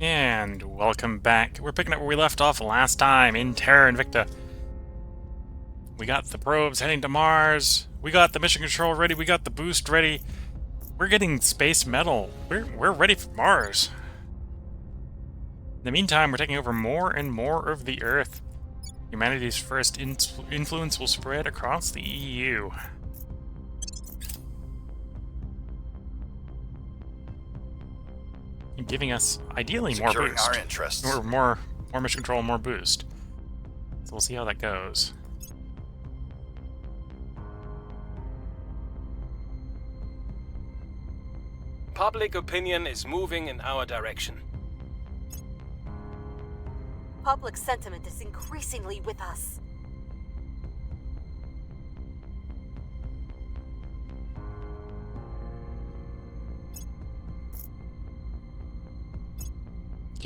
And welcome back. We're picking up where we left off last time in Terra Invicta. We got the probes heading to Mars. We got the mission control ready. We got the boost ready. We're getting space metal. We're ready for Mars. In the meantime, we're taking over more and more of the Earth. Humanity's first influence will spread across the EU. Giving us, ideally, more boost. Our interests. Or more mission control, more boost. So we'll see how that goes. Public opinion is moving in our direction. Public sentiment is increasingly with us.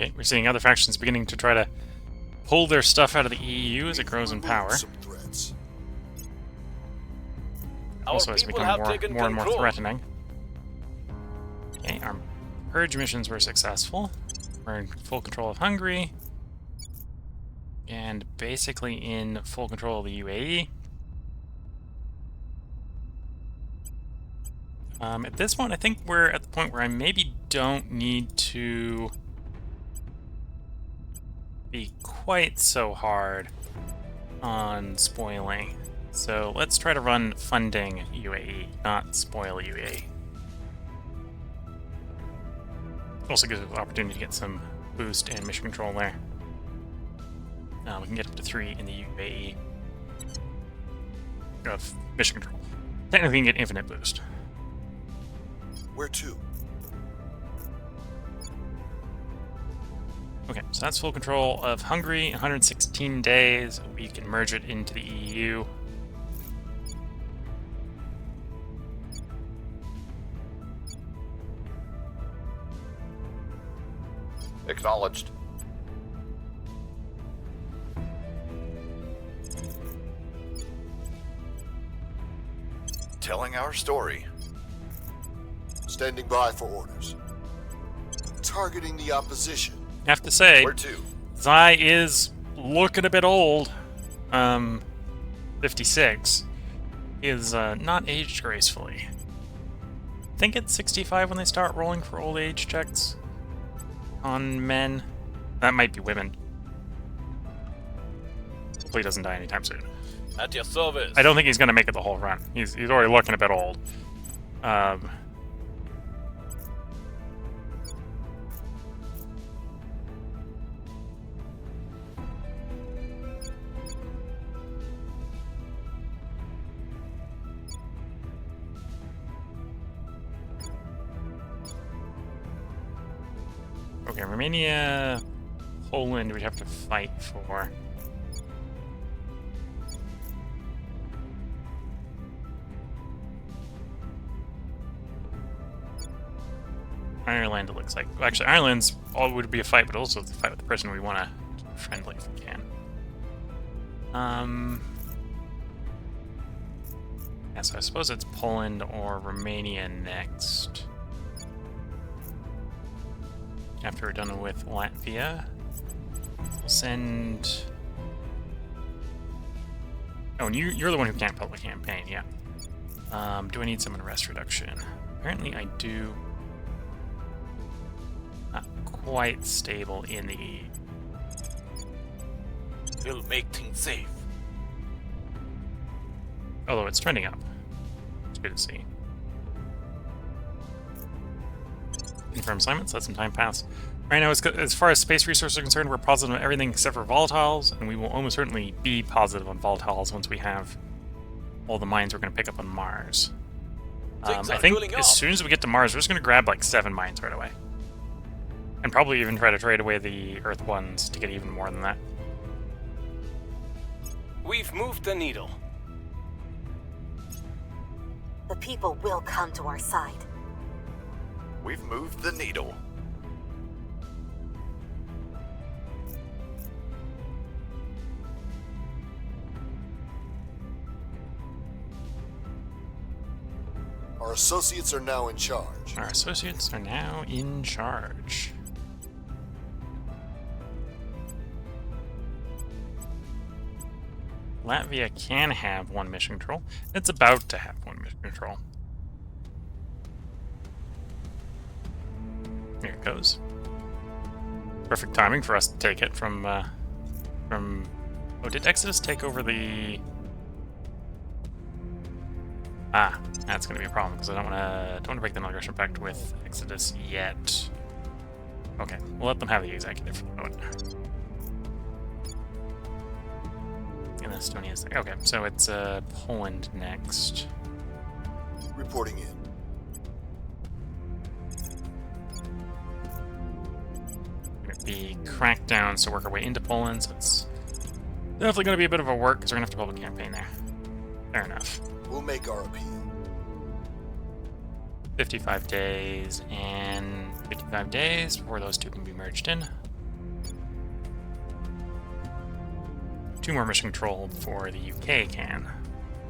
Okay, we're seeing other factions beginning to try to pull their stuff out of the EU as it grows in power. Also, it's becoming more and more threatening. Okay, our purge missions were successful. We're in full control of Hungary. And basically in full control of the UAE. At this point, I think we're at the point where I maybe don't need to be quite so hard on spoiling. So let's try to run funding UAE, not spoil UAE. Also gives us the opportunity to get some boost and mission control there. We can get up to 3 in the UAE of mission control. Technically, we can get infinite boost. Where to? Okay, so that's full control of Hungary, 116 days. We can merge it into the EU. Acknowledged. Telling our story. Standing by for orders. Targeting the opposition. I have to say, Where to? Zai is looking a bit old. 56 is not aged gracefully. I think it's 65 when they start rolling for old age checks on men. That might be women. Hopefully he doesn't die anytime soon. At your service. I don't think he's going to make it the whole run. He's already looking a bit old. Okay, Romania, Poland, we'd have to fight for. Ireland, it looks like. Well, actually, Ireland's all would be a fight, but also the fight with the person we want to keep friendly if we can. Yeah, so I suppose it's Poland or Romania next. After we're done with Latvia, we'll send. Oh, and you're the one who can't public campaign, yeah. Do I need some unrest reduction? Apparently, I do. Not quite stable in the EU. We'll make things safe. Although it's trending up. It's good to see. Confirm assignments, let some time pass. Right now, as far as space resources are concerned, we're positive on everything except for volatiles, and we will almost certainly be positive on volatiles once we have all the mines we're going to pick up on Mars. I think as soon as we get to Mars, we're just going to grab like 7 mines right away. And probably even try to trade away the Earth ones to get even more than that. We've moved the needle. The people will come to our side. We've moved the needle. Our associates are now in charge. Our associates are now in charge. Latvia can have one mission control. It's about to have one mission control. Here it goes. Perfect timing for us to take it from... Oh, did Exodus take over the... Ah, that's going to be a problem, because I don't want to break the non-aggression pact with Exodus yet. Okay, we'll let them have the executive for the moment. And Estonia's there. Okay, so it's Poland next. Reporting in. Gonna be crackdown, so work our way into Poland, so it's definitely going to be a bit of a work, because we're going to have to public campaign there. Fair enough. We'll make our appeal. 55 days and 55 days before those two can be merged in. 2 more mission control before the UK can.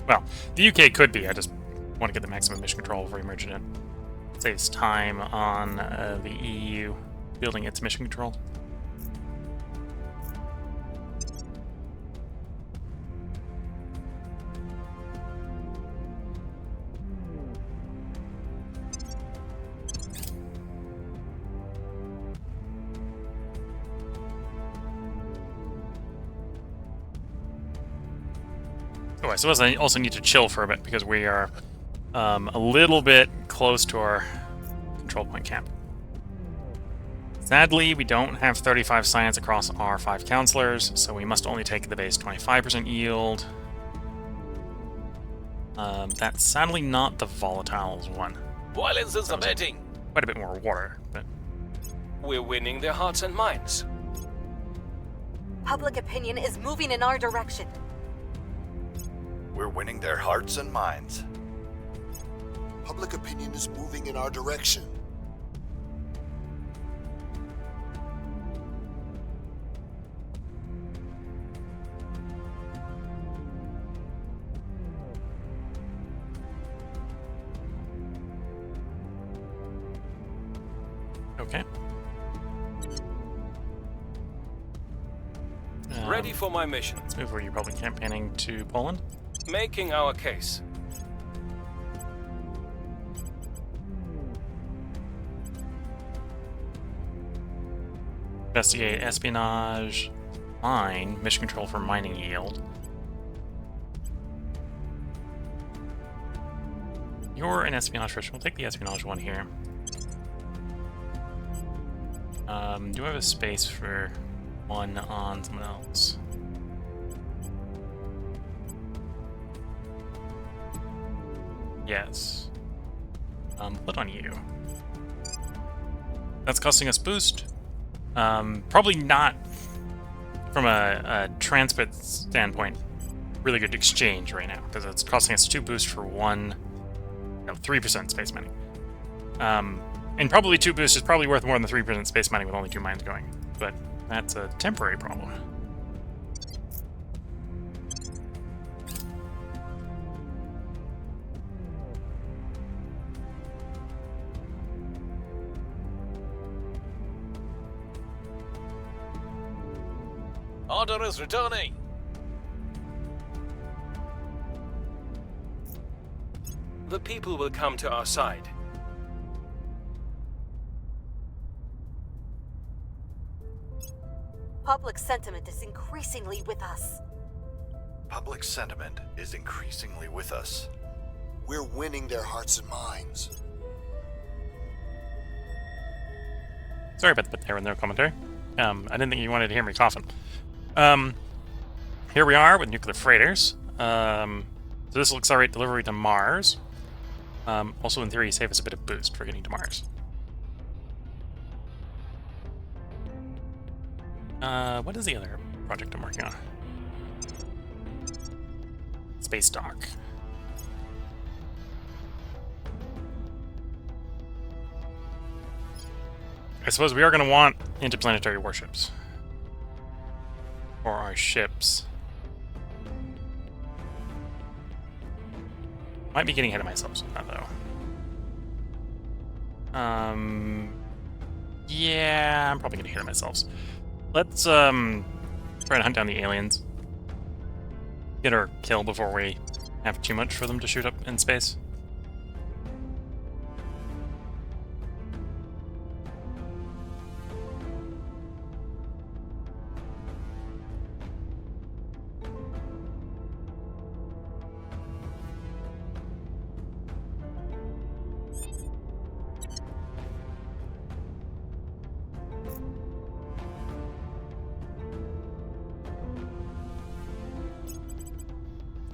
Well, the UK could be, I just want to get the maximum mission control before we merge it in. Saves time on the EU building its mission control. Oh, I suppose I also need to chill for a bit because we are a little bit close to our control point camp. Sadly, we don't have 35 science across our 5 counselors, so we must only take the base 25% yield. That's sadly not the volatiles one. Violence is abating. Quite a bit more water, but We're winning their hearts and minds. Public opinion is moving in our direction. We're winning their hearts and minds. Public opinion is moving in our direction. okay. Ready for my mission. Let's move where you're probably campaigning to Poland. Making our case. Investigate espionage, mine, mission control for mining yield. You're an espionage first. We'll take the espionage one here. Do I have a space for one on someone else? Yes. Put on you. That's costing us boost. Probably not from a transport standpoint. Really good exchange right now because it's costing us 2 boosts for 3% space mining. And probably 2 boosts is probably worth more than the 3% space mining with only 2 mines going. But that's a temporary problem. Order is returning. The people will come to our side. Public sentiment is increasingly with us. Public sentiment is increasingly with us. We're winning their hearts and minds. Sorry about the bit there in their commentary. I didn't think you wanted to hear me coughing. Here we are with nuclear freighters. So this will accelerate delivery to Mars. Also, in theory, save us a bit of boost for getting to Mars. What is the other project I'm working on? Space dock. I suppose we are going to want interplanetary warships. For our ships. Might be getting ahead of myself with that, though. Yeah, I'm probably getting ahead of myself. Let's, try to hunt down the aliens. get our kill before we have too much for them to shoot up in space.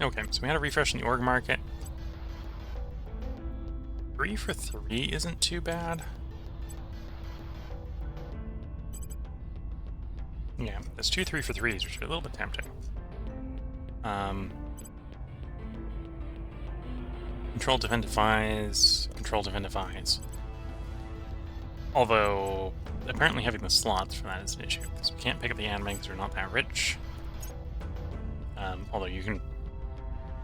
Okay, so we had a refresh in the org market. 3 for 3 isn't too bad. Yeah, there's 2 3 for 3s, which are a little bit tempting. Control, defend, defies. Control, defend, defies. Although, apparently having the slots for that is an issue, because we can't pick up the admin because we're not that rich. Although you can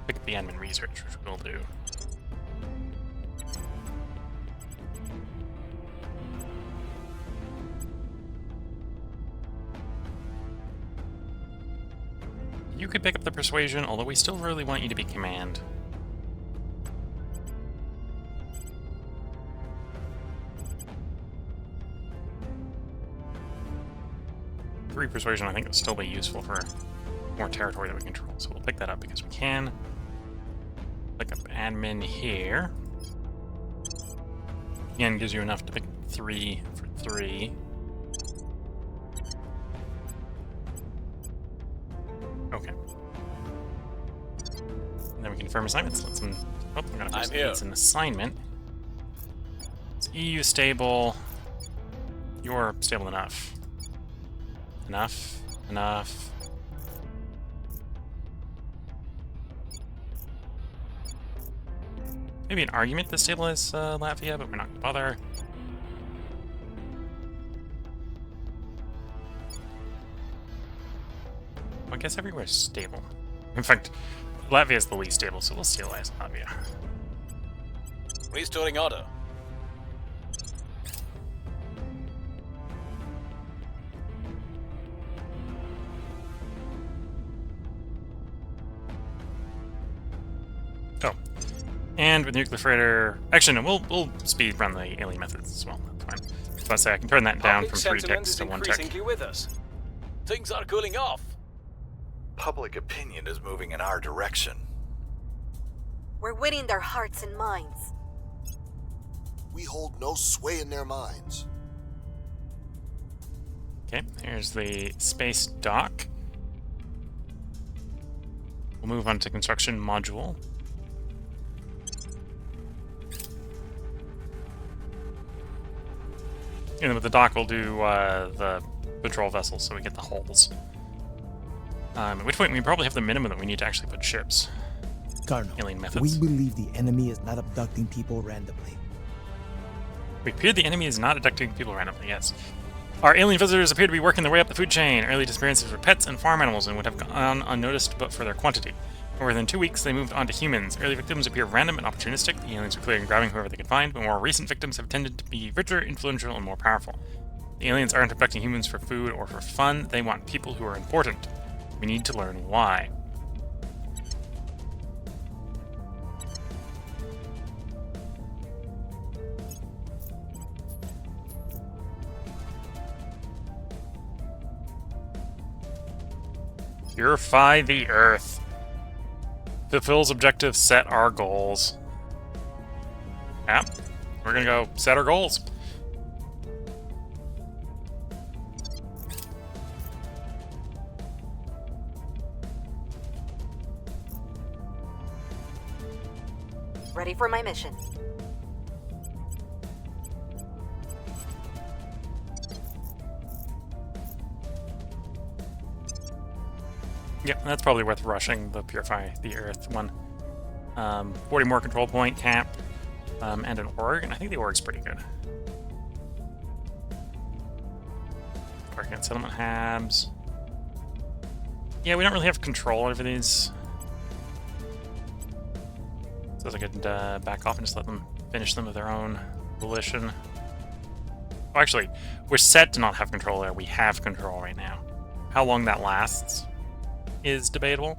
pick up the admin research, which we'll do. You could pick up the persuasion, although we still really want you to be command. Three persuasion, I think, will still be useful for more territory that we control, so we'll pick that up because we can. Pick up admin here. Again, gives you enough to pick 3 for 3. Okay. And then we confirm assignments. Let's them. Oh, I'm gonna I'm here. It's an assignment. It's EU stable. You're stable enough. Enough. Maybe an argument to stabilize Latvia, but we're not gonna bother. Well, I guess everywhere's stable. In fact, Latvia is the least stable, so we'll stabilize Latvia. Restoring order. Oh. And with nuclear freighter... Actually, no, we'll speed run the alien methods as well. That's fine. So let's say I can turn that down Public from 3 sentiment ticks is to 1 tick. increasingly with us. Things are cooling off. Public opinion is moving in our direction. We're winning their hearts and minds. We hold no sway in their minds. Okay, here's the space dock. We'll move on to construction module. And with the dock, we'll do the patrol vessels so we get the hulls. At which point we probably have the minimum that we need to actually put ships. Colonel, Alien we methods. believe the enemy is not abducting people randomly. We appear the enemy is not abducting people randomly, yes. Our alien visitors appear to be working their way up the food chain. Early disappearances were pets and farm animals and would have gone unnoticed but for their quantity. But within 2 weeks, they moved on to humans. Early victims appear random and opportunistic. The aliens are clearly grabbing whoever they can find, but more recent victims have tended to be richer, influential, and more powerful. The aliens aren't abducting humans for food or for fun. They want people who are important. We need to learn why. Purify the Earth. Fulfills objectives, set our goals. Yeah, we're gonna go set our goals. Ready for my mission. Yeah, that's probably worth rushing the Purify the Earth one. 40 more control point cap, and an org, and I think the org's pretty good. Organic settlement habs. Yeah, we don't really have control over these. So I could back off and just let them finish them of their own volition. Oh, actually, we're set to not have control there. We have control right now. How long that lasts is debatable.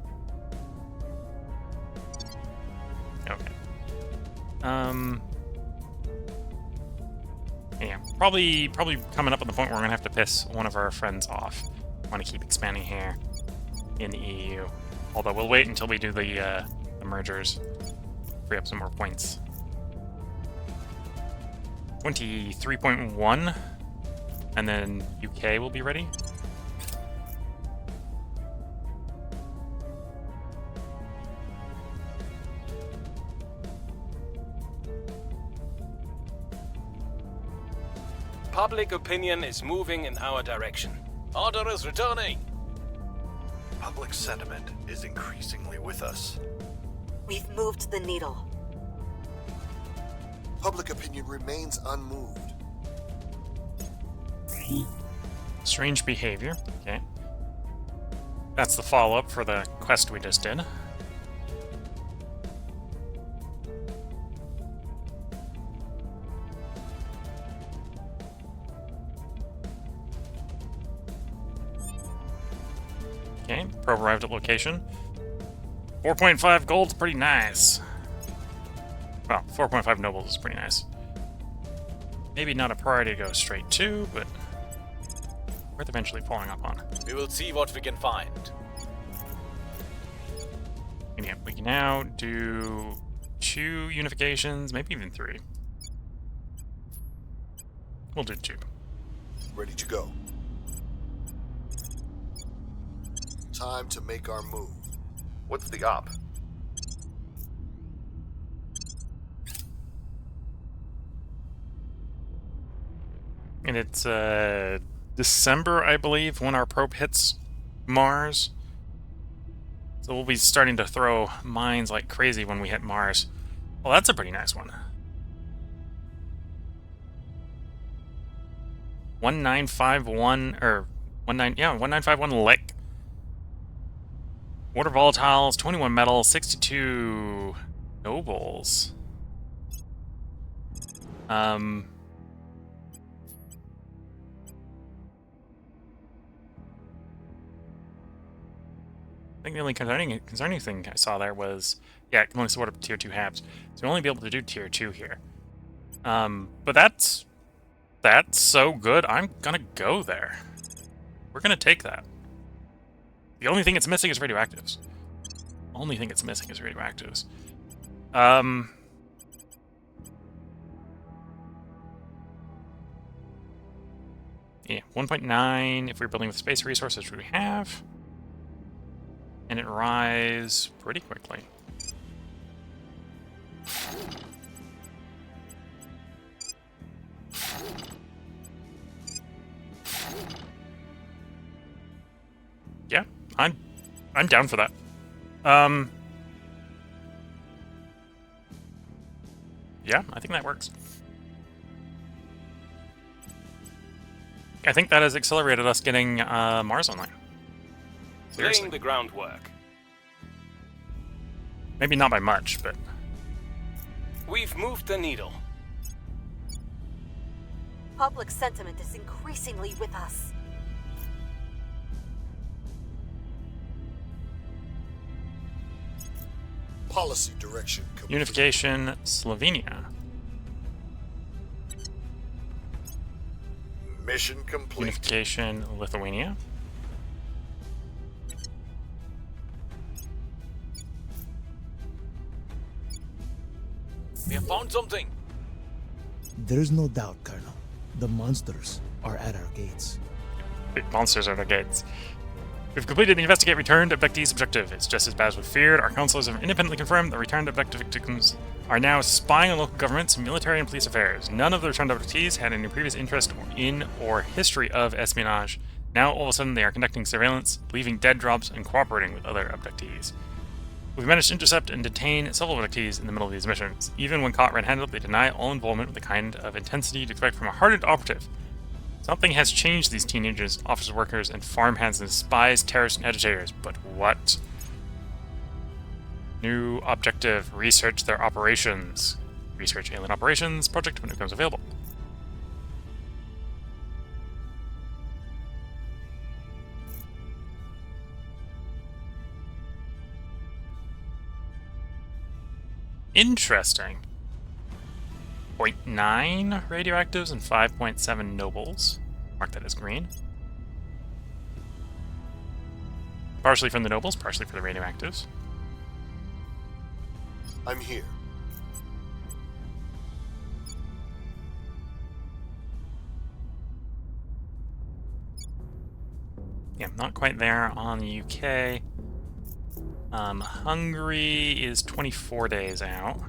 Yeah, probably coming up on the point where we're gonna have to piss one of our friends off. Want to keep expanding here in the EU. Although we'll wait until we do the mergers. Free up some more points. 23.1, and then UK will be ready. Public opinion is moving in our direction. Order is returning. Public sentiment is increasingly with us. We've moved the needle. Public opinion remains unmoved. Strange behavior. Okay. That's the follow-up for the quest we just did. Okay, probe arrived at location. 4.5 gold's pretty nice. Well, 4.5 nobles is pretty nice. Maybe not a priority to go straight to, but worth eventually following up on. We will see what we can find. And yeah, we can now do 2 unifications, maybe even 3. We'll do 2. Ready to go. Time to make our move. What's the op? And it's December, I believe, when our probe hits Mars. So we'll be starting to throw mines like crazy when we hit Mars. Well, that's a pretty nice one. 1951, or 1951 lick. Water volatiles, 21 metal, 62 nobles. I think the only concerning thing I saw there was, yeah, it can only support up to tier 2 halves. So we'll only be able to do tier 2 here. But that's so good, I'm gonna go there. We're gonna take that. The only thing it's missing is radioactives. Only thing it's missing is radioactives. Yeah, 1.9 if we're building with space resources, which we have. And it rise pretty quickly. Yeah, I'm down for that. Yeah, I think that works. I think that has accelerated us getting Mars online. Seriously. Laying the groundwork. Maybe not by much, but We've moved the needle. Public sentiment is increasingly with us. Policy direction complete. unification Slovenia. Mission complete. Unification Lithuania. We have found something. There's no doubt, Colonel. The monsters are at our gates. Big monsters are the gates. We've completed the investigate returned abductees objective. It's just as bad as we feared. Our counselors have independently confirmed that returned abducted victims are now spying on local governments, military, and police affairs. None of the returned abductees had any previous interest in or history of espionage. Now, all of a sudden, they are conducting surveillance, leaving dead drops, and cooperating with other abductees. We've managed to intercept and detain several abductees in the middle of these missions. Even when caught red-handed, they deny all involvement with the kind of intensity you'd expect from a hardened operative. Something has changed these teenagers, office workers, and farmhands into spies, terrorists, and agitators. But what? New objective, research their operations. Research alien operations project when it becomes available. Interesting. 0.9 radioactives and 5.7 nobles. Mark that as green. Partially from the nobles, partially for the radioactives. I'm here. Yeah, not quite there on the UK. Hungary is 24 days out.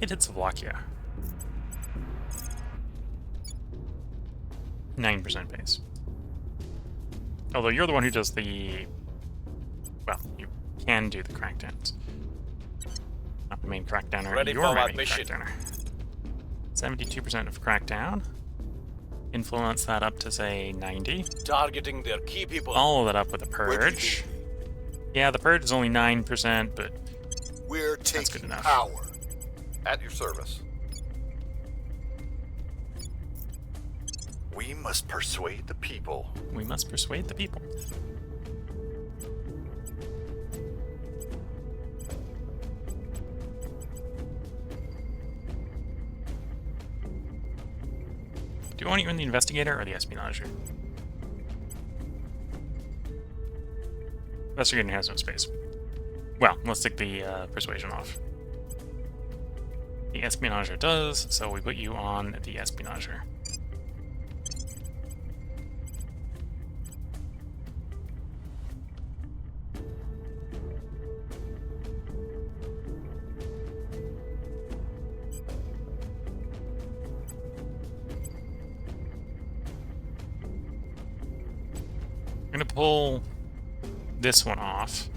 It hit Slovakia. 9% base. Although you're the one who does the... Well, you can do the crackdowns. Not the main crackdowner, Ready you're for my our main mission. crackdowner. 72% of crackdown. Influence that up to, say, 90. Targeting their key people. Follow that up with a Where do you purge. need me? Yeah, the purge is only 9%, but We're that's good taking enough. power. At your service. We must persuade the people. We must persuade the people. Do you want you in the investigator or the espionager? Investigator has no space. Well, let's take the persuasion off. The espionager does, so we put you on the espionager. I'm gonna pull this one off.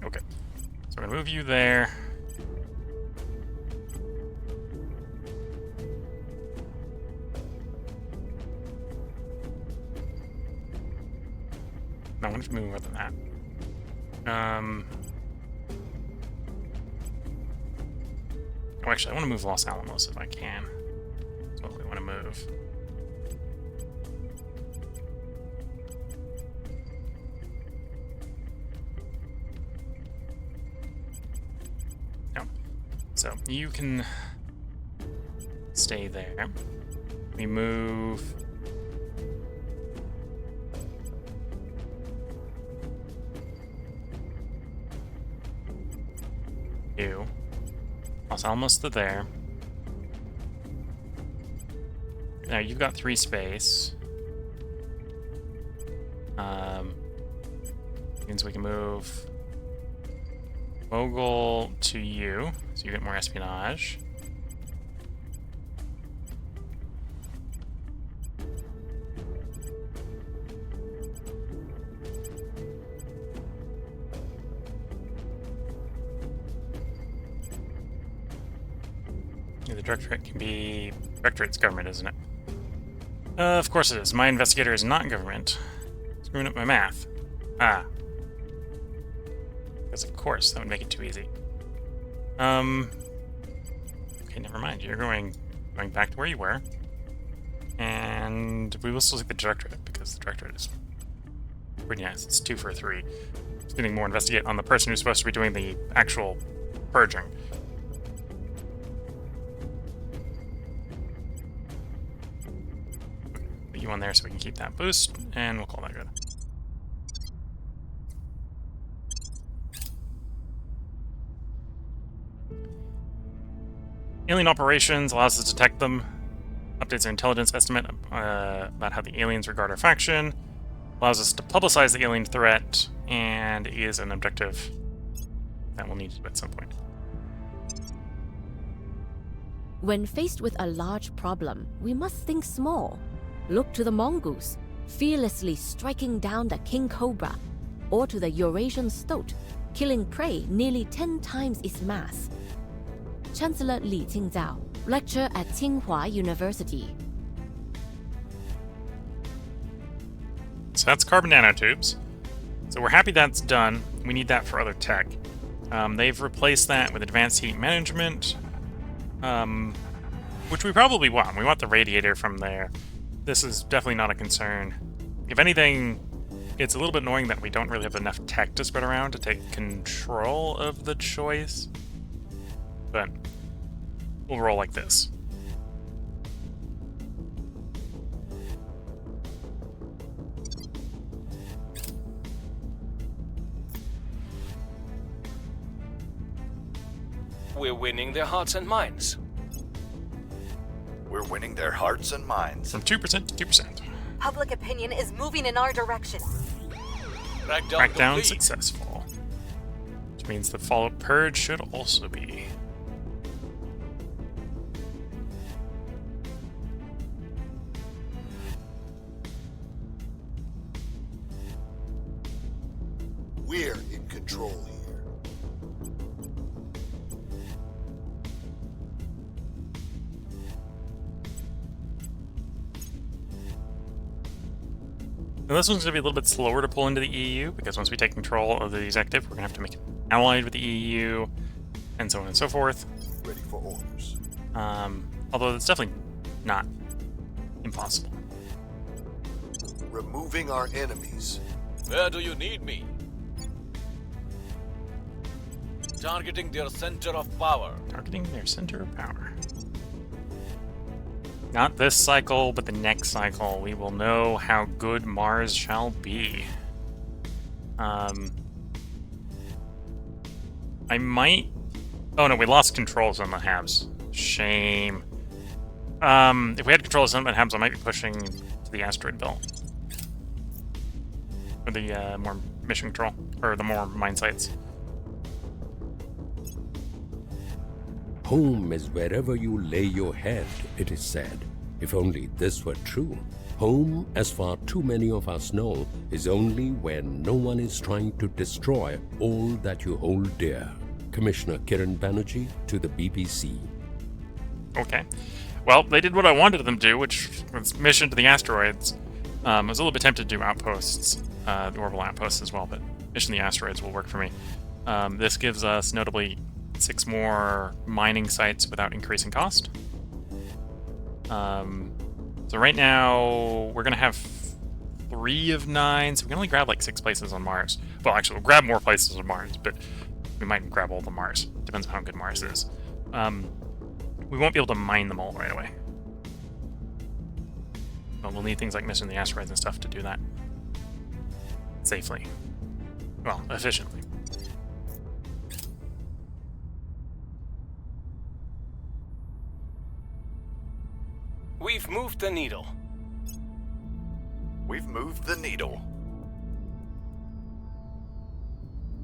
Okay, so I'm gonna move you there. No, I want to move more than that. Oh, actually, I want to move Los Alamos if I can. That's what we want to move. No. So, you can stay there. We move... you. Los Alamos to there. Now you've got 3 space. Means we can move Mogul to you, so you get more espionage. Yeah, the directorate can be... Directorate's government, isn't it? Of course it is. My investigator is not government. Screwing up my math. Ah. Because of course, that would make it too easy. Okay, never mind. You're going back to where you were. And we will still take the directorate, because the directorate is pretty nice. It's 2 for 3. It's getting more investigate on the person who's supposed to be doing the actual purging. Put you on there so we can keep that boost, and we'll call that good. Alien operations allows us to detect them, updates our intelligence estimate about how the aliens regard our faction, allows us to publicize the alien threat, and is an objective that we'll need to do at some point. When faced with a large problem, we must think small. Look to the Mongoose, fearlessly striking down the king cobra, or to the Eurasian stoat, killing prey nearly 10 times its mass. Chancellor Li Jingzhao, lecture at Tsinghua University. So that's carbon nanotubes. So we're happy that's done. We need that for other tech. They've replaced that with advanced heat management, which we probably want. We want the radiator from there. This is definitely not a concern. If anything, it's a little bit annoying that we don't really have enough tech to spread around to take control of the choice, but we'll roll like this. We're winning their hearts and minds. We're winning their hearts and minds. From 2% to 2%. Public opinion is moving in our direction. Crackdown complete. successful. Which means the follow-up purge should also be. We're in control here. Now this one's going to be a little bit slower to pull into the EU, because once we take control of the executive, we're going to have to make it allied with the EU, and so on and so forth. Ready for orders. Although it's definitely not impossible. Removing our enemies. Where do you need me? Targeting their center of power. Targeting their center of power. Not this cycle, but the next cycle, we will know how good Mars shall be. I might... Oh no, we lost control of some of the Habs. Shame. If we had control of some of the Habs, I might be pushing to the asteroid belt. Or the more mission control, or the more mine sites. Home is wherever you lay your head, it is said. If only this were true. Home, as far too many of us know, is only where no one is trying to destroy all that you hold dear. Commissioner Kiran Banerjee to the BBC. Okay. Well, they did what I wanted them to do, which was mission to the asteroids. I was a little bit tempted to do outposts, the orbital outposts as well, but mission to the asteroids will work for me. This gives us, notably, 6 more mining sites without increasing cost. So right now, we're going to have 3 of 9, so we can only grab like 6 places on Mars. Well, actually, we'll grab more places on Mars, but we might grab all the Mars. Depends on how good Mars is. We won't be able to mine them all right away. But we'll need things like mission to the asteroids and stuff to do that safely. Well, efficiently. We've moved the needle. We've moved the needle.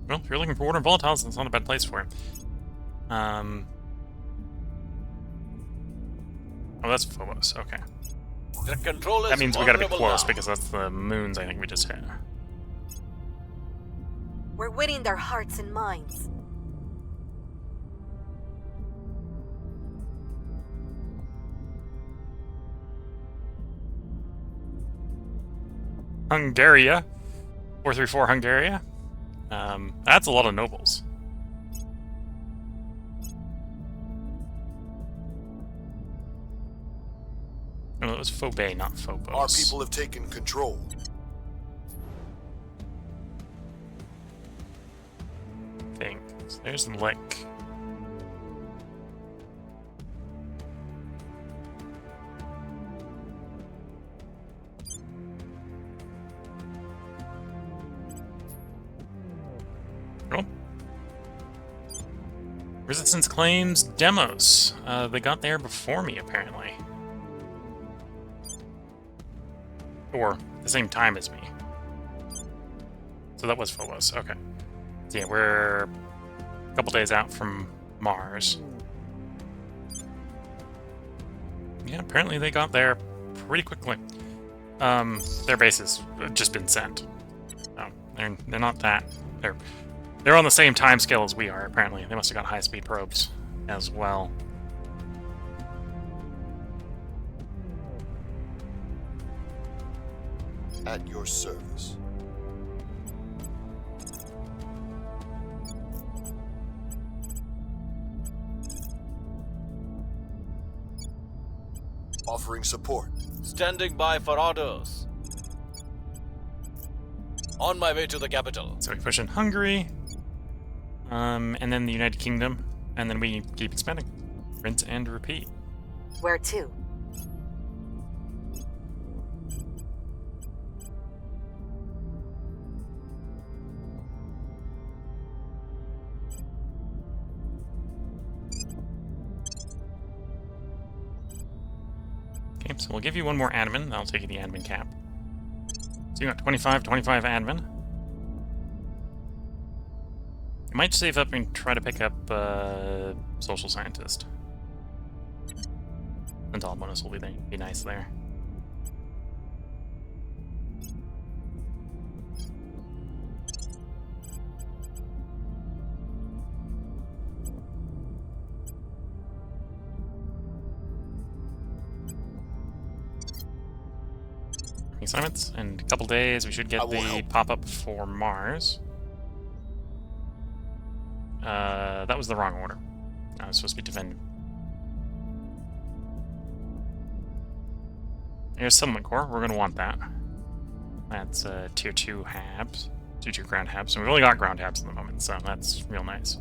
Well, if you're looking for order and volatiles, it's not a bad place for it. Oh, that's Phobos. Okay. The control is That means we gotta be vulnerable close, now. because that's the moons I think we just hit. We're winning their hearts and minds. Hungaria. 434 Hungaria. That's a lot of nobles. No, it was Phobos, not Phobos. Our people have taken control. Things. There's the lick. Oh. Resistance claims Demos. They got there before me, apparently. Or at the same time as me. So that was Phobos. Okay. So yeah, we're a couple days out from Mars. Yeah, apparently they got there pretty quickly. Their base has just been sent. No, they're not that. They're on the same time scale as we are, apparently. They must have got high-speed probes as well. At your service. offering support. Standing by for orders. On my way to the capital. So we push in Hungary, and then the United Kingdom, and then we keep expanding. Rinse and repeat. Where to? Okay, so we'll give you one more admin. That'll take you the admin cap. So you got 25 admin. You might save up and try to pick up social scientist. Intel bonus will be nice there. Assignments. In a couple days, we should get the pop-up for Mars. That was the wrong order. I was supposed to be defended. Here's Settlement Core. We're going to want that. That's Tier 2 habs. Tier 2 ground habs. And we've only got ground habs at the moment, so that's real nice.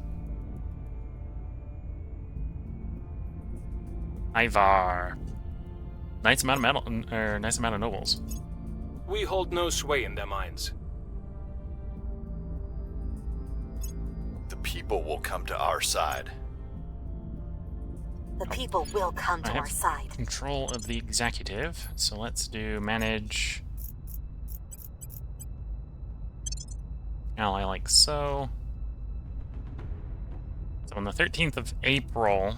Ivar. Nice amount of metal, or nice amount of nobles. We hold no sway in their minds. The people will come to our side. The people will come to I our have side. control of the executive, so let's do manage ally like so. So on the 13th of April,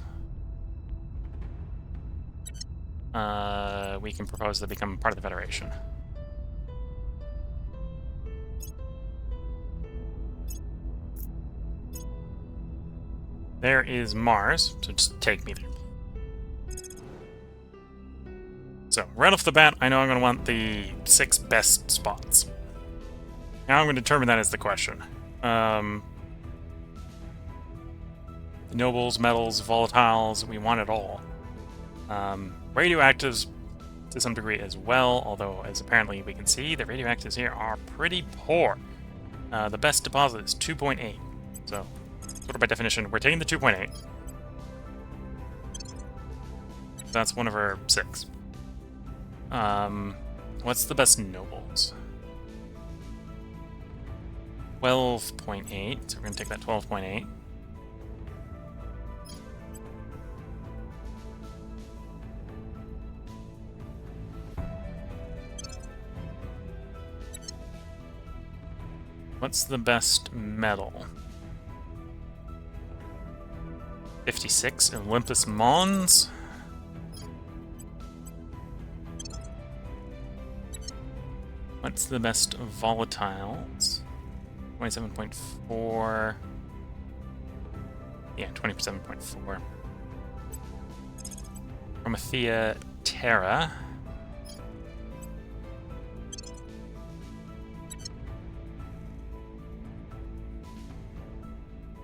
we can propose to become part of the Federation. There is Mars, so just take me there. So, right off the bat, I know I'm going to want the 6 best spots. Now I'm going to determine that as the question. Nobles, metals, volatiles, we want it all. Radioactives to some degree as well, although as apparently we can see, the radioactives here are pretty poor. The best deposit is 2.8, so sort of by definition, we're taking the 2.8. That's one of our 6. What's the best nobles? 12.8, so we're going to take that 12.8. What's the best metal? 56 Olympus Mons. What's the best volatiles? 27.4. Yeah, 27.4. Prometheia Terra.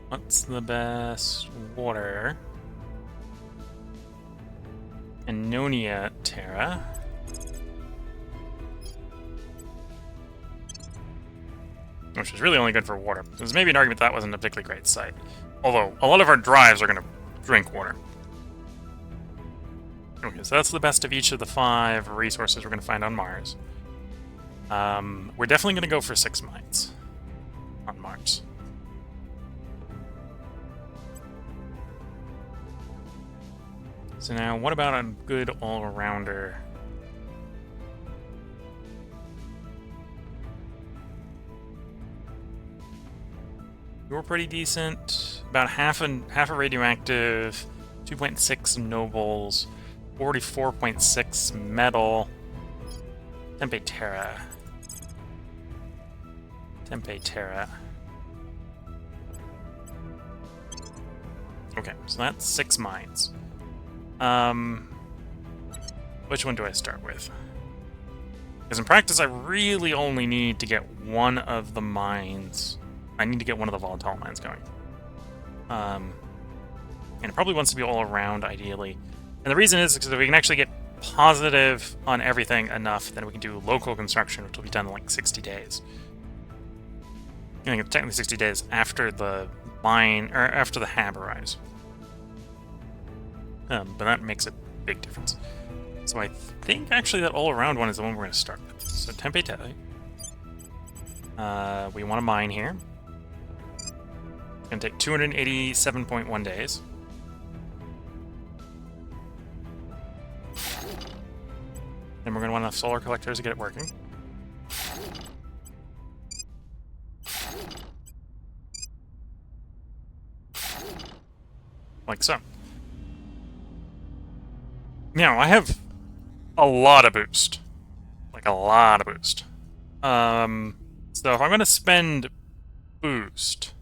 What's the best water? Annonia Terra. Which is really only good for water. There's maybe an argument that wasn't a particularly great site. Although, a lot of our drives are going to drink water. Okay, so that's the best of each of the 5 resources we're going to find on Mars. We're definitely going to go for 6 mines on Mars. So now, what about a good all-rounder? You're pretty decent. About half a radioactive, 2.6 nobles, 44.6 metal. Tempe Terra. Tempe Terra. Okay, so that's 6 mines. Which one do I start with? Because in practice, I really only need to get one of the mines. I need to get one of the volatile mines going. And it probably wants to be all around, ideally. And the reason is because we can actually get positive on everything enough, then we can do local construction, which will be done in like 60 days. I think it's technically 60 days after the mine, or after the hab arrives. But that makes a big difference. So I think actually that all-around one is the one we're going to start with. So Tempe Tele. We want to mine here. It's going to take 287.1 days. Then we're going to want enough solar collectors to get it working. Like so. Now, I have a lot of boost. Like, a lot of boost. So if I'm going to spend boost,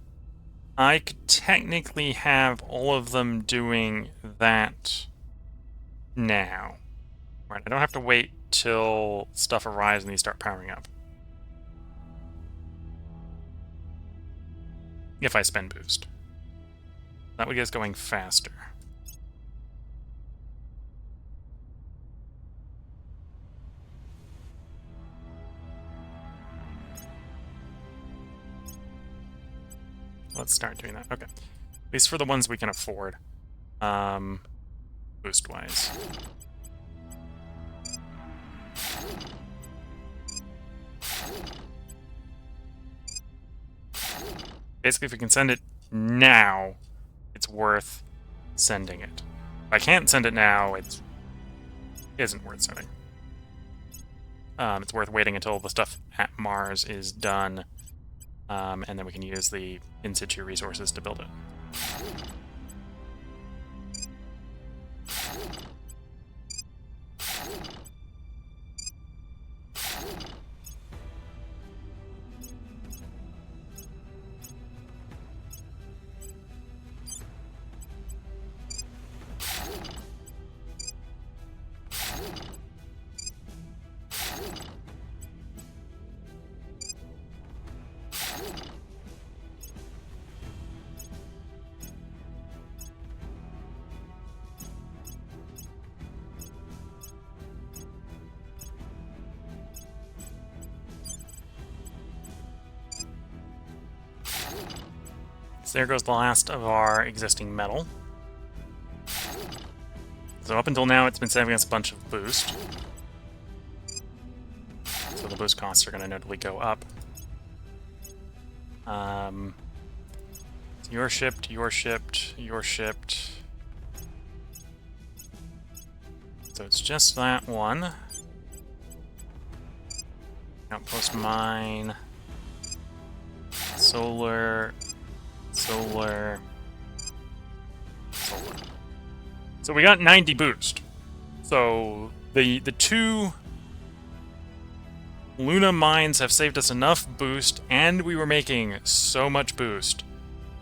I could technically have all of them doing that now. Right, I don't have to wait till stuff arrives and these start powering up. If I spend boost. That would get us going faster. Let's start doing that. Okay. At least for the ones we can afford. Boost-wise. Basically, if we can send it now, it's worth sending it. If I can't send it now, it isn't worth sending. It's worth waiting until the stuff at Mars is done, and then we can use the in-situ resources to build it. So there goes the last of our existing metal. So up until now, it's been saving us a bunch of boost. So the boost costs are going to notably go up. You're shipped, you're shipped, you're shipped. So it's just that one. Outpost mine. Solar. Solar. Solar. So we got 90 boost. So the two Luna mines have saved us enough boost, and we were making so much boost.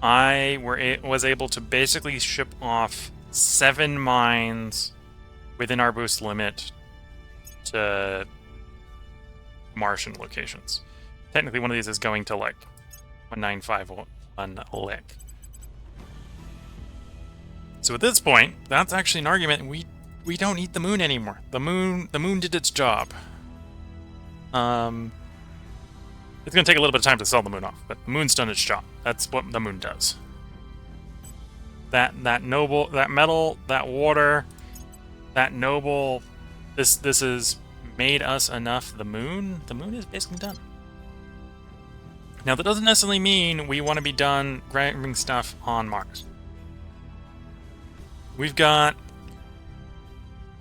I was able to basically ship off 7 mines within our boost limit to Martian locations. Technically, one of these is going to like 1951 lick. So at this point, that's actually an argument. We don't need the moon anymore. The moon did its job. It's going to take a little bit of time to sell the moon off, but the moon's done its job. That's what the moon does. That noble, that metal, that water, that noble, this has made us enough. The moon is basically done. Now that doesn't necessarily mean we want to be done grabbing stuff on Mars. We've got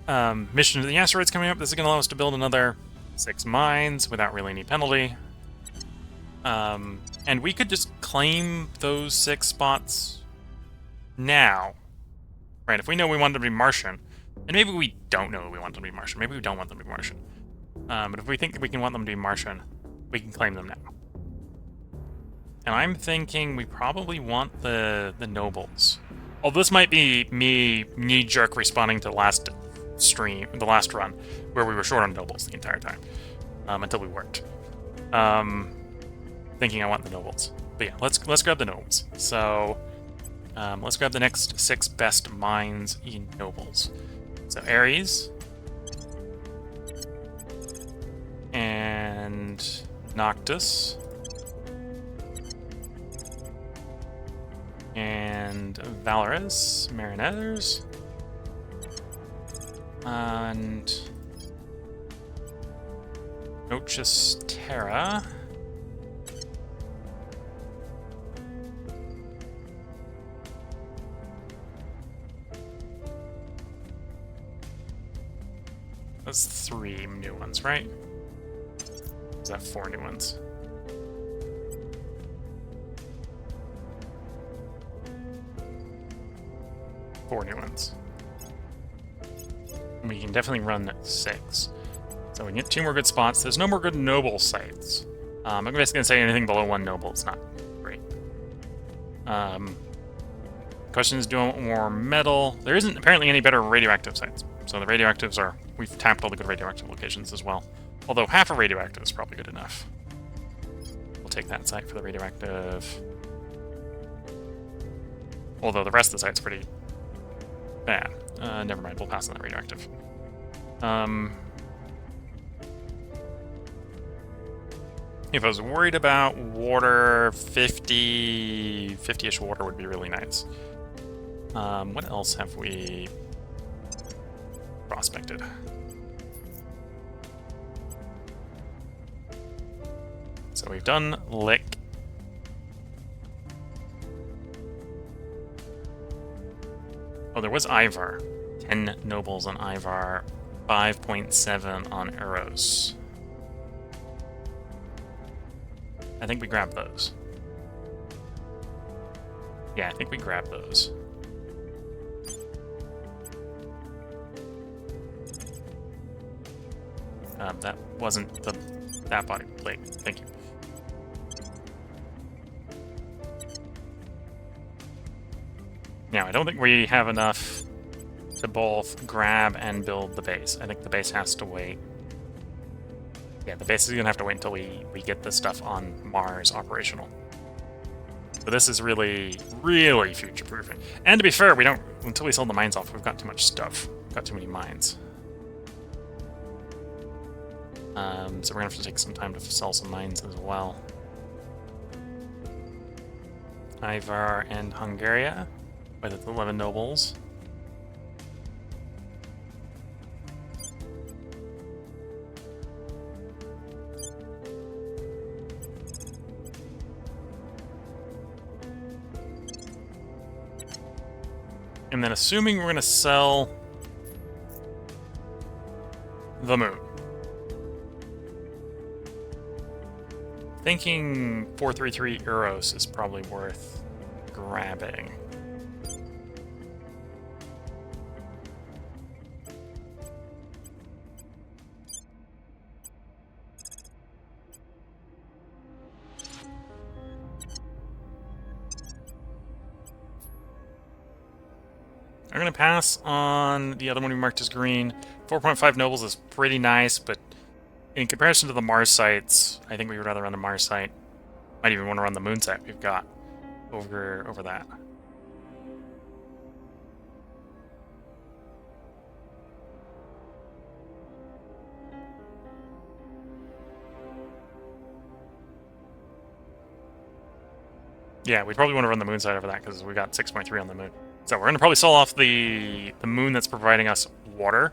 Mission to the Asteroids coming up. This is going to allow us to build another 6 mines without really any penalty. And we could just claim those 6 spots now. Right, if we know we want them to be Martian, and maybe we don't know we want them to be Martian, maybe we don't want them to be Martian. But if we think we can want them to be Martian, we can claim them now. And I'm thinking we probably want the nobles. Although this might be me knee-jerk responding to the last run, where we were short on nobles the entire time, until we weren't. Thinking I want the nobles. But yeah, let's grab the nobles. So let's grab the next 6 best mines in nobles. So Ares, Noctis. And Valorous, Mariners. And Noches Terra. That's 3 new ones, right? Is that 4 new ones? Four new ones. We can definitely run 6. So we can get 2 more good spots. There's no more good noble sites. I'm basically going to say anything below 1 noble is not great. Question is, do I want more metal? There isn't apparently any better radioactive sites. So the radioactives are... We've tapped all the good radioactive locations as well. Although half a radioactive is probably good enough. We'll take that site for the radioactive. Although the rest of the site's pretty bad. Never mind, we'll pass on that radioactive. If I was worried about water, 50-ish water would be really nice. What else have we prospected? So we've done Lick. Oh, there was Ivar. 10 nobles on Ivar, 5.7 on Eros. I think we grabbed those. Yeah, I think we grabbed those. That wasn't that body. Like, thank you. Now, I don't think we have enough to both grab and build the base. I think the base has to wait. Yeah, the base is going to have to wait until we get this stuff on Mars operational. So this is really, really future-proofing. And to be fair, we don't... Until we sell the mines off, we've got too much stuff. We've got too many mines. So we're going to have to take some time to sell some mines as well. Ivar and Hungaria, with its 11 nobles. And then assuming we're going to sell the moon. Thinking 433 euros is probably worth grabbing. I'm going to pass on the other one we marked as green. 4.5 nobles is pretty nice, but in comparison to the Mars sites, I think we would rather run the Mars site. Might even want to run the moon site we've got over that. Yeah, we'd probably want to run the moon site over that because we got 6.3 on the moon. So we're going to probably sell off the moon that's providing us water,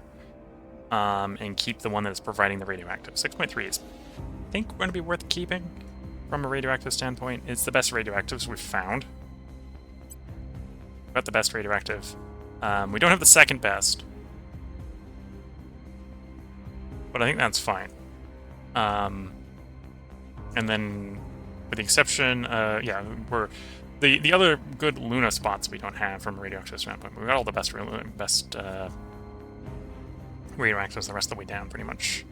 and keep the one that's providing the radioactive. 6.3 is, I think, going to be worth keeping from a radioactive standpoint. It's the best radioactives we've found. We've got the best radioactive. We don't have the second best, but I think that's fine. And then, with the exception, yeah, we're the other good Luna spots we don't have from a radioactive standpoint. We've got all the best radioactives the rest of the way down, pretty much.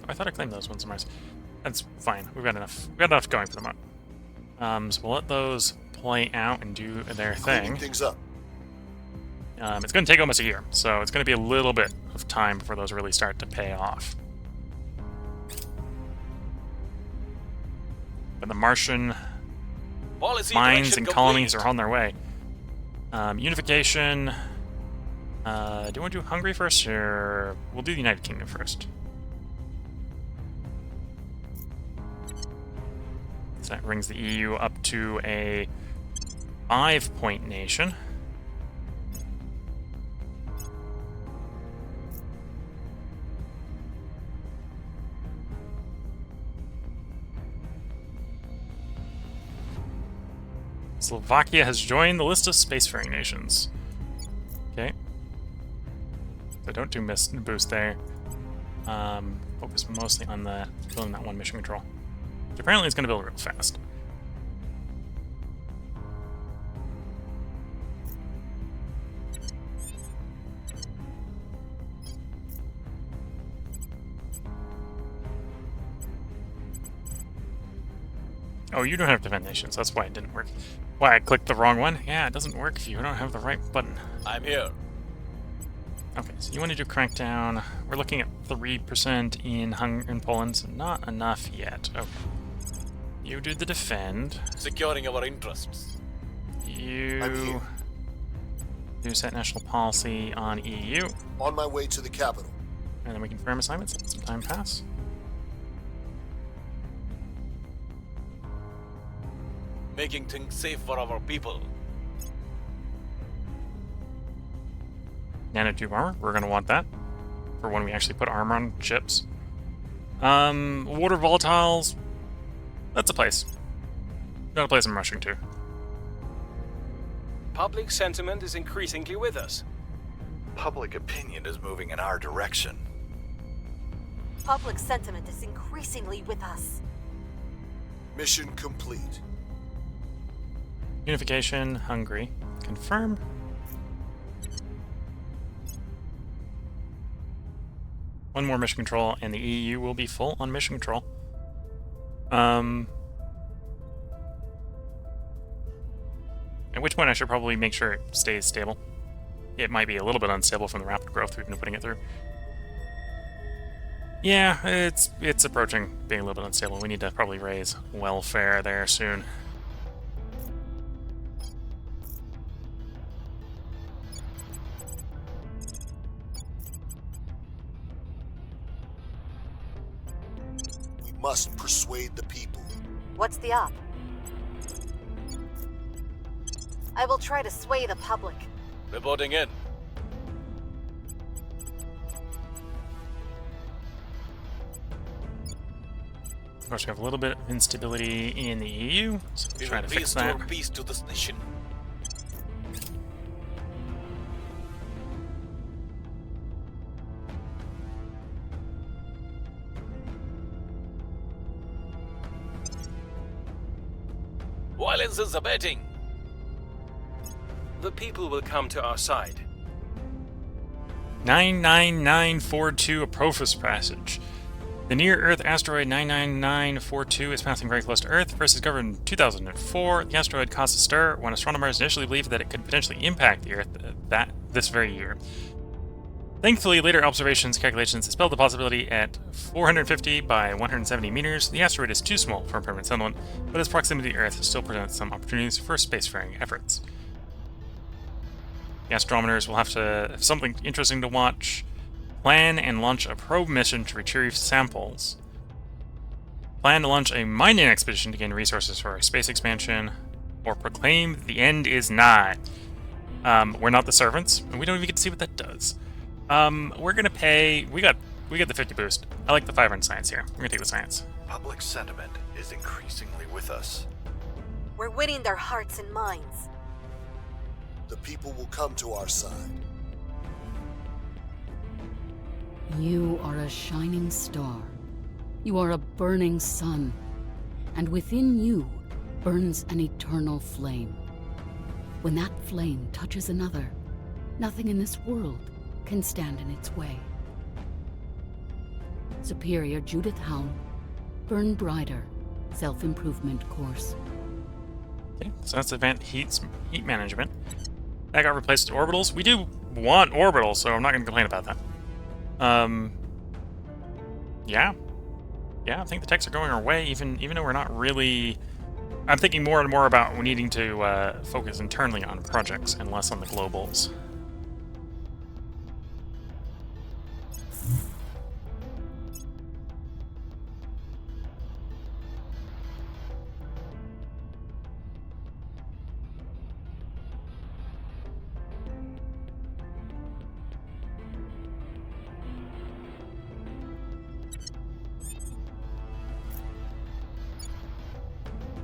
I thought I claimed those ones on Mars. That's fine. We've got enough. We've got enough going for the moment. So we'll let those play out and do their thing. Cleaning things up. It's going to take almost a year, so it's going to be a little bit of time before those really start to pay off. But the Martian Policy mines direction and colonies complete. are on their way. Unification. Do you want to do Hungary first, or we'll do the United Kingdom first? So that brings the EU up to a 5-point nation. Slovakia has joined the list of spacefaring nations. Okay. So don't do boost there. Focus mostly on building that one mission control. Which apparently it's going to build real fast. Oh, you don't have defend nations. That's why it didn't work. Why I clicked the wrong one? Yeah, it doesn't work if you don't have the right button. I'm here. Okay, so you want to do crackdown. We're looking at 3% in Poland, so not enough yet. Okay. You do the defend. Securing our interests. I'm You here. do set national policy on EU. On my way to the capital. And then we confirm assignments. Let some time pass. Making things safe for our people. Nanotube armor. We're going to want that for when we actually put armor on ships. Water volatiles. That's a place. Not a place I'm rushing to. Public sentiment is increasingly with us. Public opinion is moving in our direction. Public sentiment is increasingly with us. Mission complete. Unification, Hungary. Confirm. One more mission control, and the EU will be full on mission control. At which point I should probably make sure it stays stable. It might be a little bit unstable from the rapid growth we've been putting it through. Yeah, it's approaching being a little bit unstable. We need to probably raise welfare there soon. We must persuade the people. What's the op? I will try to sway the public. Reporting in. Of course, we have a little bit of instability in the EU, so we'll We try will to fix restore that. peace to this nation. Violence is abating. The people will come to our side. 99942 Apophis Passage. The near-Earth asteroid 99942 is passing very close to Earth. First discovered in 2004, the asteroid caused a stir when astronomers initially believed that it could potentially impact the Earth this very year. Thankfully, later observations and calculations dispelled the possibility. At 450 by 170 meters, the asteroid is too small for a permanent settlement, but its proximity to Earth still presents some opportunities for spacefaring efforts. The astronomers will have to have something interesting to watch. Plan and launch a probe mission to retrieve samples. Plan to launch a mining expedition to gain resources for our space expansion. Or proclaim the end is nigh. We're not the servants, and we don't even get to see what that does. We're gonna pay. We got the 50 boost. I like the 5 in science here. We're gonna take the science. Public sentiment is increasingly with us. We're winning their hearts and minds. The people will come to our side. You are a shining star. You are a burning sun. And within you burns an eternal flame. When that flame touches another, nothing in this world can stand in its way. Superior Judith Hound, Burn Brighter, Self-Improvement Course. Okay, so that's advanced heat management. That got replaced with orbitals. We do want orbitals, so I'm not gonna complain about that. Yeah, I think the techs are going our way, even though we're not really. I'm thinking more and more about needing to focus internally on projects and less on the globals.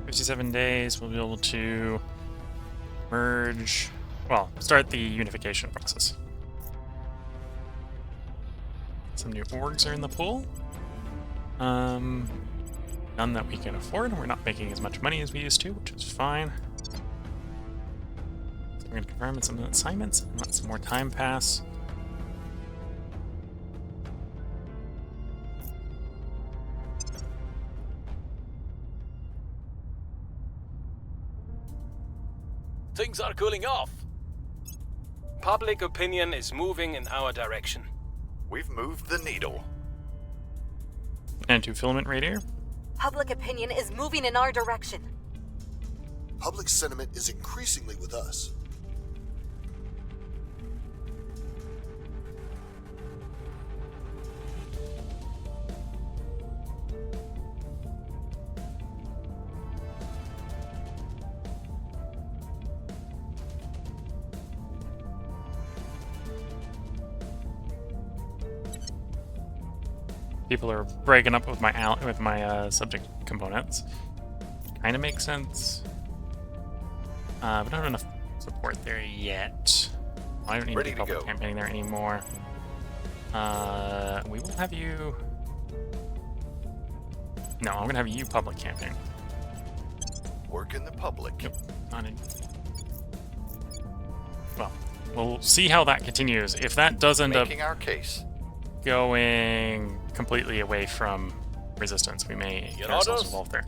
57 days, we'll be able to merge, well, start the unification process. Some new orgs are in the pool. None that we can afford. We're not making as much money as we used to, which is fine. So we're going to confirm some assignments and let some more time pass. Things are cooling off. Public opinion is moving in our direction. We've moved the needle. And to filament radiator. Public opinion is moving in our direction. Public sentiment is increasingly with us. People are breaking up with my subject components. Kind of makes sense. We don't have enough support there yet. I don't need Ready to to do public go. campaigning there anymore. We will have you. No, I'm gonna have you public campaign. Work in the public. Yep. Not in. Well, we'll see how that continues. If that does end up Making our case. going completely away from resistance, we may get ourselves involved there.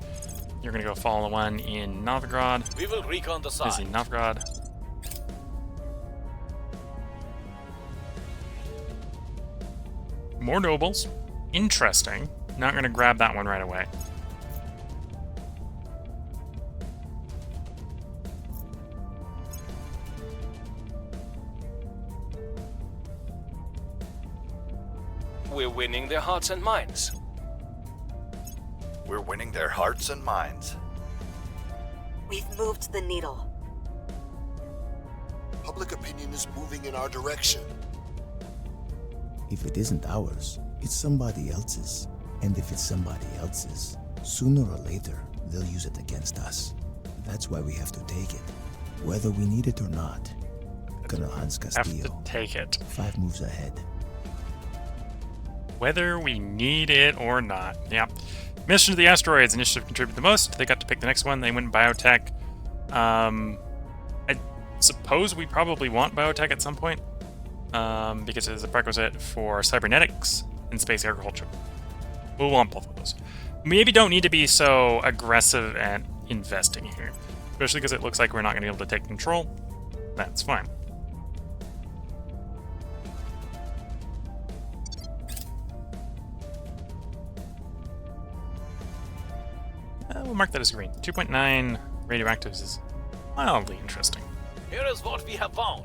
You're gonna go follow the one in Novigrad. We will recon the Busy site. Novigrad. More nobles. Interesting. Not gonna grab that one right away. We're winning their hearts and minds. We're winning their hearts and minds. We've moved the needle. Public opinion is moving in our direction. If it isn't ours, it's somebody else's. And if it's somebody else's, sooner or later, they'll use it against us. That's why we have to take it, whether we need it or not. Colonel Hans Have Castillo, to take it. 5 moves ahead. Whether we need it or not. Yeah. Mission to the Asteroids. Initiative contributed the most. They got to pick the next one. They went biotech. I suppose we probably want biotech at some point. Because it is a prerequisite for cybernetics and space agriculture. We'll want both of those. Maybe don't need to be so aggressive at investing here. Especially because it looks like we're not going to be able to take control. That's fine. We'll mark that as green. 2.9 radioactives is mildly interesting. Here is what we have found.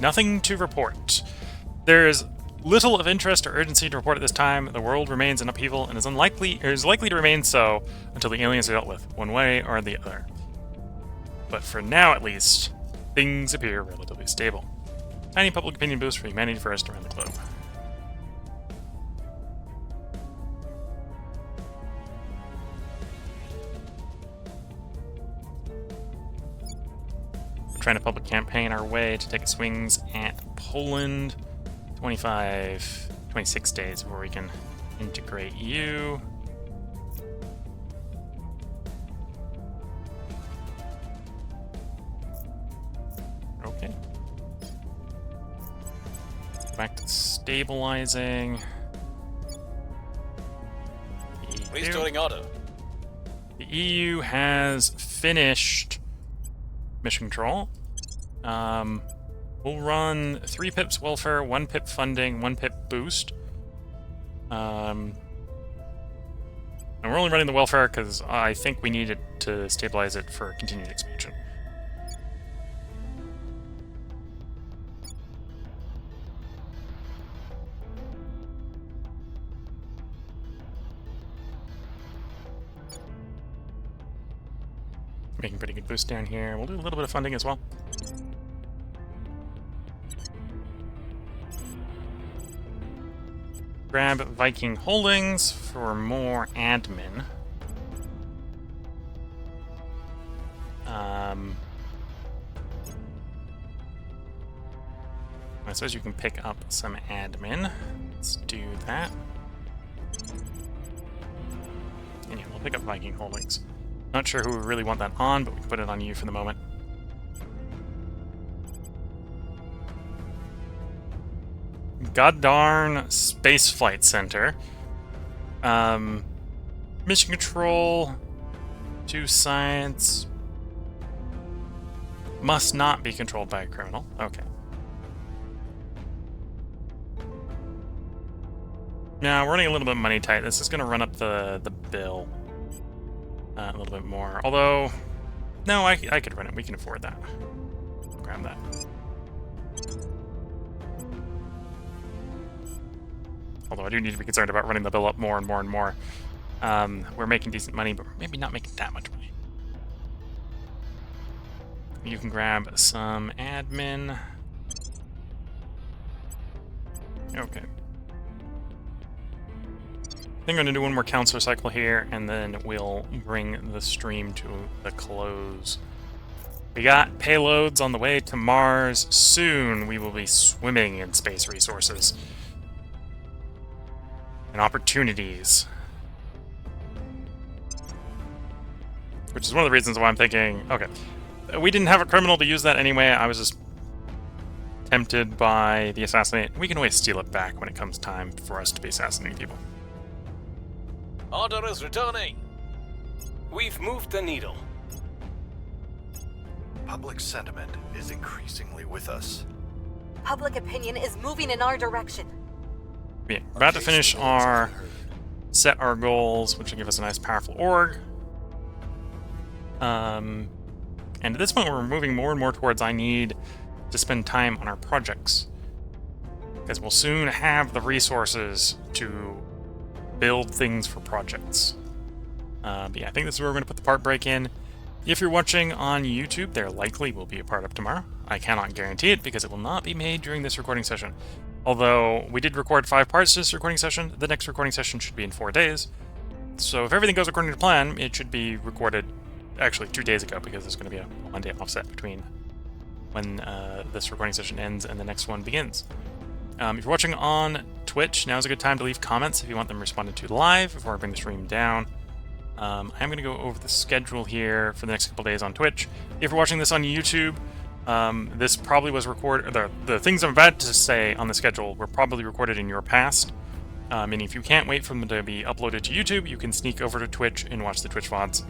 Nothing to report. There's little of interest or urgency to report at this time. The world remains in upheaval and is likely to remain so until the aliens are dealt with, one way or the other. But for now, at least, things appear relatively stable. Tiny public opinion boost for humanity first around the globe. Trying to public campaign our way to take swings at Poland. 26 days before we can integrate you. Okay. Back to stabilizing. Restoring order. The EU has finished mission control. We'll run 3 pips welfare, 1 pip funding, 1 pip boost. And we're only running the welfare because I think we need it to stabilize it for continued expansion. Making pretty good boost down here. We'll do a little bit of funding as well. grab Viking Holdings for more admin. I suppose you can pick up some admin. Let's do that. And yeah, we'll pick up Viking Holdings. Not sure who we really want that on, but we can put it on you for the moment. Goddarn Space Flight Center. Mission Control, 2 Science. Must not be controlled by a criminal. Okay. Now, we're running a little bit money tight. This is going to run up the bill a little bit more. Although, no, I could run it. We can afford that. Grab that. Although I do need to be concerned about running the bill up more and more and more. We're making decent money, but maybe not making that much money. You can grab some admin. Okay. I think I'm going to do one more counselor cycle here, and then we'll bring the stream to a close. We got payloads on the way to Mars. Soon we will be swimming in space resources and opportunities. Which is one of the reasons why I'm thinking, okay, we didn't have a criminal to use that anyway. I was just tempted by the assassinate. We can always steal it back when it comes time for us to be assassinating people. Order is returning. We've moved the needle. Public sentiment is increasingly with us. Public opinion is moving in our direction. Yeah, we're about to finish our set our goals, which will give us a nice powerful org. And at this point, we're moving more and more towards I need to spend time on our projects, because we'll soon have the resources to build things for projects. But yeah, I think this is where we're going to put the part break in. If you're watching on YouTube, there likely will be a part up tomorrow. I cannot guarantee it because it will not be made during this recording session. Although we did record 5 parts to this recording session, the next recording session should be in 4 days. So if everything goes according to plan, it should be recorded actually 2 days ago, because there's going to be a 1-day offset between when this recording session ends and the next one begins. If you're watching on Twitch, now's a good time to leave comments if you want them responded to live before I bring the stream down. I'm going to go over the schedule here for the next couple days on Twitch. If you're watching this on YouTube, this probably was recorded. The things I'm about to say on the schedule were probably recorded in your past. And if you can't wait for them to be uploaded to YouTube, you can sneak over to Twitch and watch the Twitch VODs.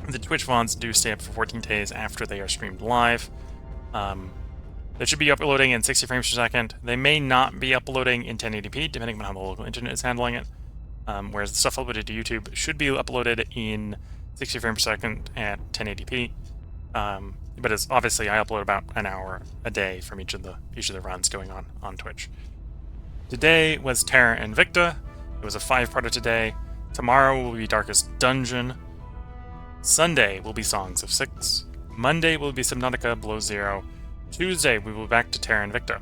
The Twitch VODs do stay up for 14 days after they are streamed live. They should be uploading in 60 frames per second. They may not be uploading in 1080p, depending on how the local internet is handling it. Whereas the stuff uploaded to YouTube should be uploaded in 60 frames per second at 1080p. But it's obviously I upload about an hour a day from each of the runs going on Twitch. Today was Terra Invicta. It was a 5-parter today. Tomorrow will be Darkest Dungeon. Sunday will be Songs of Six. Monday will be Subnautica Below Zero. Tuesday we will be back to Terra Invicta.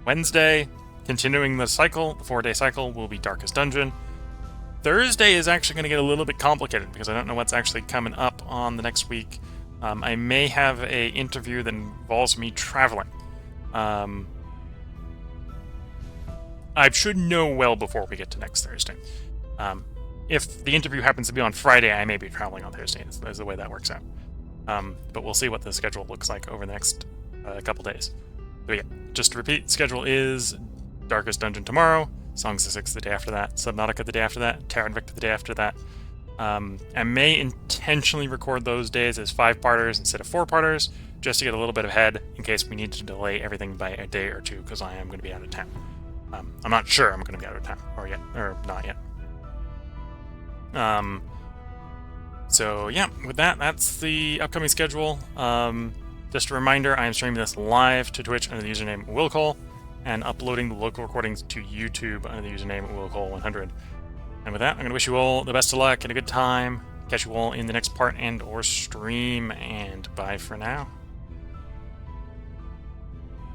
Wednesday, continuing the cycle, the 4-day cycle, will be Darkest Dungeon. Thursday is actually going to get a little bit complicated because I don't know what's actually coming up on the next week. I may have a interview that involves me traveling. I should know well before we get to next Thursday. If the interview happens to be on Friday, I may be traveling on Thursday. That's the way that works out. But we'll see what the schedule looks like over the next couple days. But yeah, just to repeat, schedule is Darkest Dungeon tomorrow, Songs of Six the day after that, Subnautica the day after that, Terra Invicta the day after that. I may intentionally record those days as 5-parters instead of 4-parters, just to get a little bit ahead in case we need to delay everything by a day or two, because I am going to be out of town. I'm not sure I'm going to be out of town, or not yet. So yeah, with that, that's the upcoming schedule. Just a reminder, I am streaming this live to Twitch under the username WillCole, and uploading the local recordings to YouTube under the username WillCole100. And with that, I'm going to wish you all the best of luck and a good time. Catch you all in the next part and or stream, and bye for now.